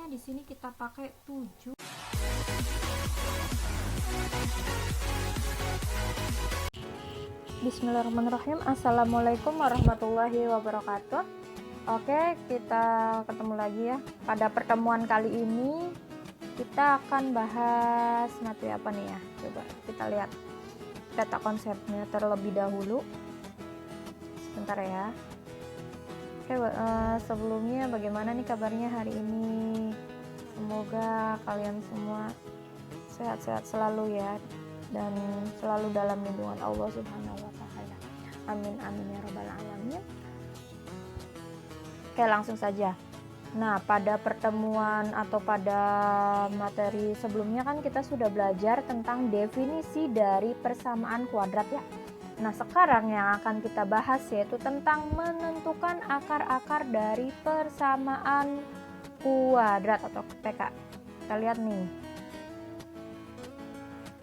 Misalnya di sini kita pakai 7. Bismillahirrahmanirrahim. Assalamualaikum warahmatullahi wabarakatuh. Oke, kita ketemu lagi ya. Pada pertemuan kali ini kita akan bahas materi apa nih ya? Coba kita lihat data konsepnya terlebih dahulu. Sebentar ya. Oke, sebelumnya bagaimana nih kabarnya hari ini? Semoga kalian semua sehat-sehat selalu ya, dan selalu dalam lindungan Allah Subhanahu wa taala. Amin amin ya rabbal alamin. Oke, langsung saja. Nah, pada pertemuan atau pada materi sebelumnya kan kita sudah belajar tentang definisi dari persamaan kuadrat ya. Nah, sekarang yang akan kita bahas yaitu tentang menentukan akar-akar dari persamaan kuadrat atau PK. Kita lihat nih.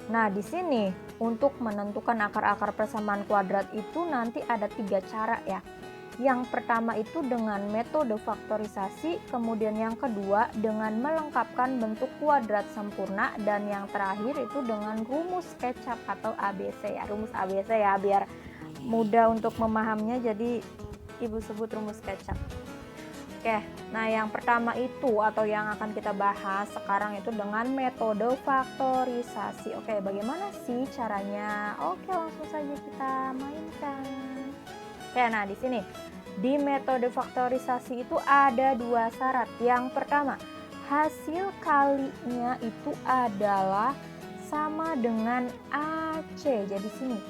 Nah, di sini untuk menentukan akar-akar persamaan kuadrat itu nanti ada 3 cara ya. Yang pertama itu dengan metode faktorisasi, kemudian yang kedua dengan melengkapkan bentuk kuadrat sempurna, dan yang terakhir itu dengan rumus SketchUp atau ABC ya. Rumus ABC ya biar mudah untuk memahaminya, jadi Ibu sebut rumus SketchUp. Oke, nah yang pertama itu atau yang akan kita bahas sekarang itu dengan metode faktorisasi. Oke, bagaimana sih caranya? Oke, langsung saja kita mainkan. Oke, nah di sini di metode faktorisasi itu ada 2 syarat. Yang pertama, hasil kalinya itu adalah sama dengan AC. Jadi sini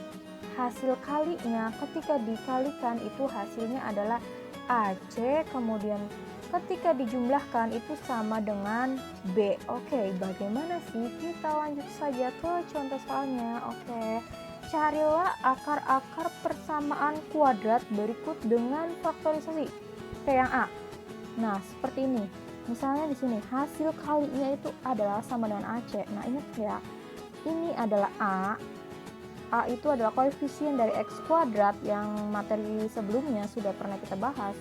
hasil kalinya ketika dikalikan itu hasilnya adalah AC, kemudian ketika dijumlahkan itu sama dengan B. Oke, bagaimana sih? Kita lanjut saja ke contoh soalnya. Oke, carilah akar-akar persamaan kuadrat berikut dengan faktorisasi. Oke, yang A. Nah, seperti ini. Misalnya di sini hasil kalinya itu adalah sama dengan AC. Nah, ingat ya, ini adalah A. A itu adalah koefisien dari X kuadrat yang materi sebelumnya sudah pernah kita bahas.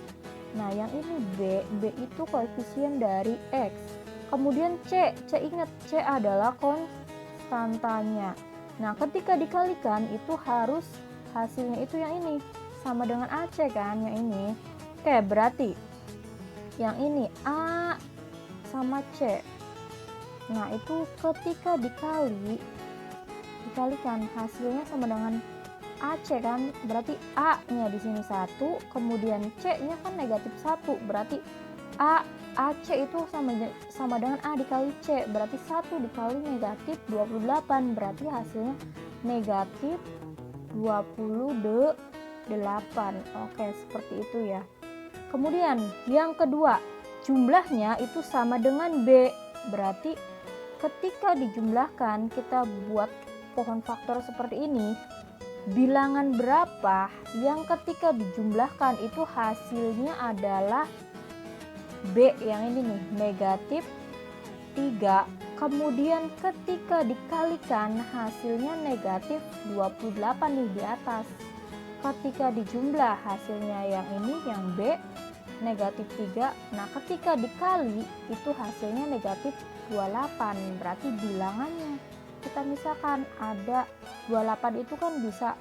Nah, yang ini B. B itu koefisien dari X. Kemudian C. C ingat, C adalah konstantanya. Nah, ketika dikalikan itu harus hasilnya itu yang ini sama dengan AC kan, yang ini. Oke, berarti yang ini A sama C. Nah, itu ketika dikalikan hasilnya sama dengan AC kan, berarti A-nya di sini 1, kemudian C-nya kan negatif 1, berarti AC itu sama dengan A dikali C, berarti 1 dikali negatif 28, berarti hasilnya negatif 28. Oke, seperti itu ya. Kemudian yang kedua, jumlahnya itu sama dengan B, berarti ketika dijumlahkan kita buat pohon faktor seperti ini, bilangan berapa yang ketika dijumlahkan itu hasilnya adalah B, yang ini nih, negatif 3. Kemudian ketika dikalikan hasilnya negatif 28 nih di atas. Ketika dijumlah hasilnya yang ini, yang B, negatif 3. Nah, ketika dikali itu hasilnya negatif 28. Berarti bilangannya kita misalkan ada 28 itu kan bisa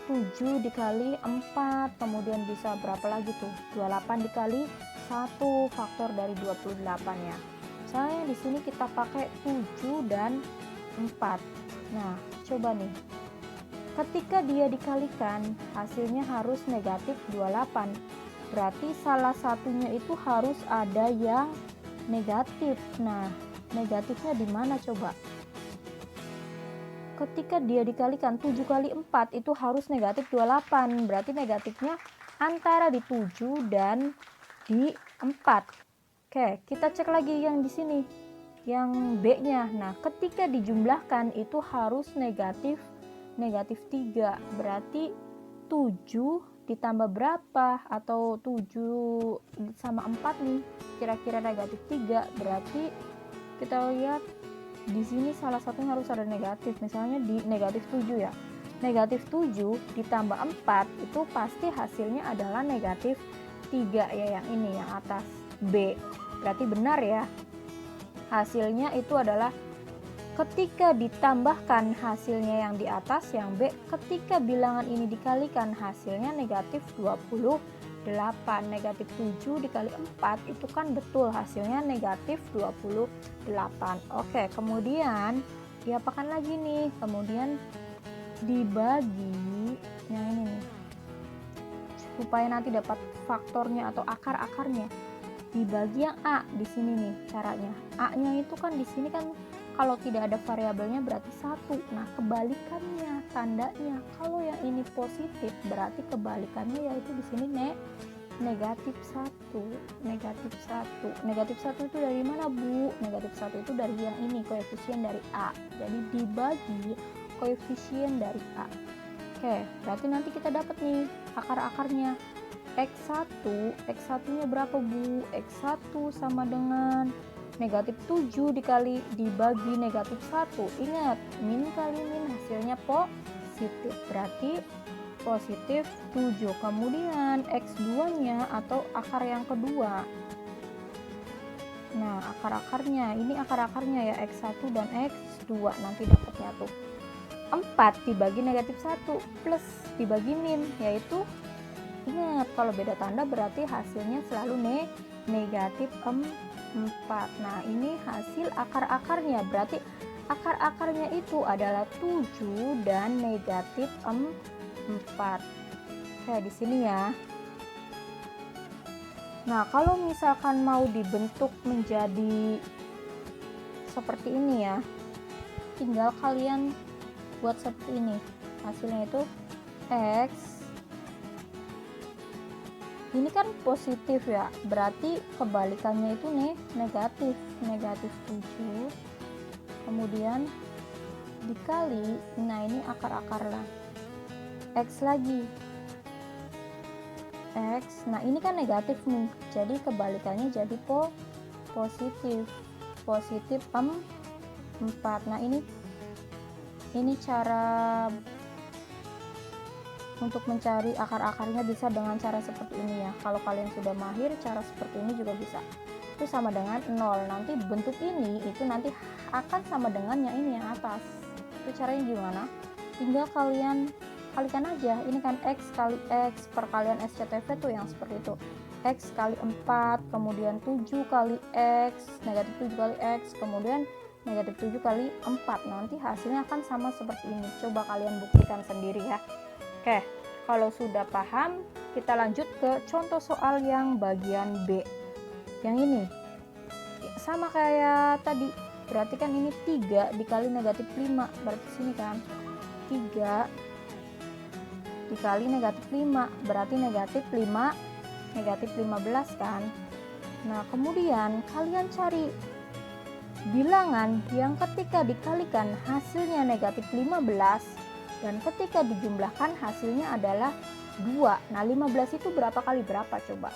7 dikali 4, kemudian bisa berapa lagi tuh, 28 dikali 1 faktor dari 28 ya. Misalnya di sini kita pakai 7 dan 4. Nah, coba nih, ketika dia dikalikan hasilnya harus negatif 28, berarti salah satunya itu harus ada yang negatif. Nah, negatifnya di mana coba? Ketika dia dikalikan 7 kali 4 itu harus negatif 28, berarti negatifnya antara di 7 dan di 4. Oke, kita cek lagi yang di sini, yang B-nya. Nah, ketika dijumlahkan itu harus negatif 3, berarti 7 ditambah berapa, atau 7 sama 4 nih, kira-kira negatif 3, berarti kita lihat di sini salah satunya harus ada negatif, misalnya di negatif 7 ya. Negatif 7 ditambah 4 itu pasti hasilnya adalah negatif 3 ya, yang ini yang atas B. Berarti benar ya. hasilnya itu adalah ketika ditambahkan hasilnya yang di atas, yang B, ketika bilangan ini dikalikan hasilnya negatif 28. Negatif 7 dikali 4 itu kan betul hasilnya negatif 28. Oke, kemudian diapakan lagi nih? Kemudian dibagi yang ini nih, supaya nanti dapat faktornya atau akar-akarnya, dibagi yang A di sini nih caranya. A-nya itu kan di sini kan kalau tidak ada variabelnya berarti 1. Nah, kebalikannya tandanya. Kalau yang ini positif berarti kebalikannya yaitu di sini negatif 1. Negatif 1. Negatif 1 itu dari mana, Bu? Negatif 1 itu dari yang ini, koefisien dari A. Jadi dibagi koefisien dari A. Oke, berarti nanti kita dapat nih akar-akarnya. X1 nya berapa, Bu? X1 sama dengan negatif 7 dibagi negatif 1. Ingat, min kali min hasilnya positif, berarti positif 7. Kemudian X2 nya atau akar yang kedua, nah akar-akarnya, ini akar-akarnya ya, X1 dan X2, nanti dapatnya tuh 4 dibagi negatif 1 plus dibagi min, yaitu ingat kalau beda tanda berarti hasilnya selalu negatif 4. Nah, ini hasil akar-akarnya, berarti akar-akarnya itu adalah 7 dan negatif 4. Oke, di sini ya. Nah, kalau misalkan mau dibentuk menjadi seperti ini ya, tinggal kalian buat seperti ini. Hasilnya itu X ini kan positif ya, berarti kebalikannya itu negatif 7, kemudian dikali, nah ini akar-akar lah, X lagi, X, nah ini kan negatif nih, jadi kebalikannya jadi positif 4. Nah ini cara untuk mencari akar-akarnya bisa dengan cara seperti ini ya. Kalau kalian sudah mahir, cara seperti ini juga bisa. Itu sama dengan 0. Nanti bentuk ini itu nanti akan sama dengan yang ini yang atas. Itu caranya gimana? Tinggal kalian kalikan aja. Ini kan X kali X, perkalian SCTV tuh yang seperti itu. X kali 4, kemudian 7 kali X, negatif 7 kali X, kemudian negatif 7 kali 4. Nanti hasilnya akan sama seperti ini. Coba kalian buktikan sendiri ya. Oke, kalau sudah paham, kita lanjut ke contoh soal yang bagian B. Yang ini, sama kayak tadi, berarti kan ini 3 dikali negatif 5, berarti sini kan 3 dikali negatif 5, berarti negatif 15 kan. Nah, kemudian kalian cari bilangan yang ketika dikalikan hasilnya negatif 15 dan ketika dijumlahkan hasilnya adalah 2. Nah, 15 itu berapa kali berapa coba?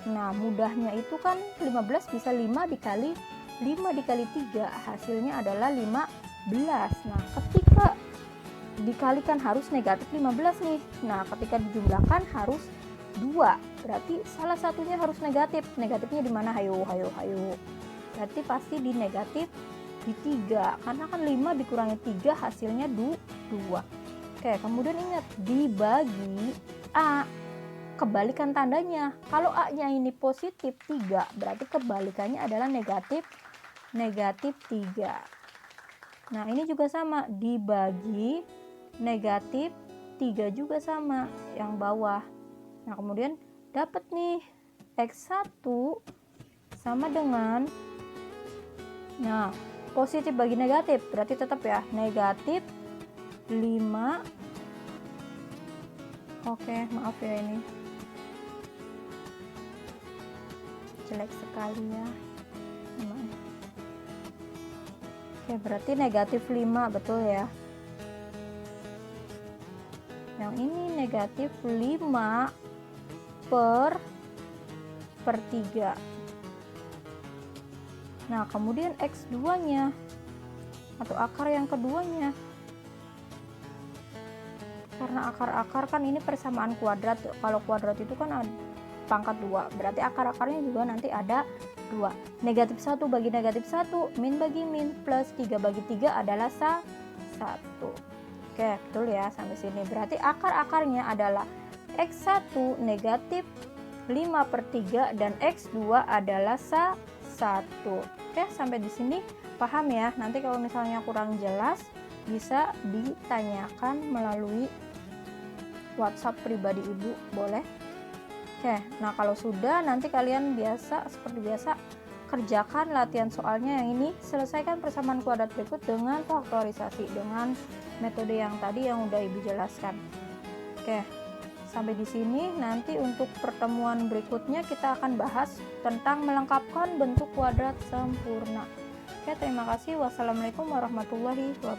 Nah, mudahnya itu kan 15 bisa 5 dikali 3, hasilnya adalah 15. Nah, ketika dikalikan harus negatif 15 nih. Nah, ketika dijumlahkan harus 2. Berarti salah satunya harus negatif. Negatifnya di mana? Hayo. Berarti pasti di negatif di 3, karena kan 5 dikurangi 3 hasilnya 2. Oke, kemudian ingat dibagi A, kebalikan tandanya. Kalau A nya ini positif 3, berarti kebalikannya adalah negatif 3. Nah, ini juga sama, dibagi negatif 3 juga sama yang bawah. Nah, kemudian dapat nih X1 sama dengan, nah positif bagi negatif berarti tetap ya negatif 5. Oke, maaf ya ini jelek sekali ya. Oke, berarti negatif 5 betul ya. Yang ini negatif 5 per 3. Nah, kemudian X2 nya atau akar yang keduanya, karena akar-akar kan ini persamaan kuadrat. Kalau kuadrat itu kan ada pangkat 2, berarti akar-akarnya juga nanti ada 2. Negatif 1 bagi negatif 1, min bagi min, plus 3 bagi 3 adalah 1. Oke, betul ya sampai sini. Berarti akar-akarnya adalah X1 negatif 5/3 dan X2 adalah 1. Oke, sampai di sini paham ya. Nanti kalau misalnya kurang jelas bisa ditanyakan melalui WhatsApp pribadi Ibu, boleh? Oke, nah kalau sudah nanti kalian seperti biasa kerjakan latihan soalnya yang ini, selesaikan persamaan kuadrat berikut dengan faktorisasi dengan metode yang tadi yang udah Ibu jelaskan. Oke, sampai di sini. Nanti untuk pertemuan berikutnya kita akan bahas tentang melengkapkan bentuk kuadrat sempurna. Oke, terima kasih. Wassalamualaikum warahmatullahi wabarakatuh.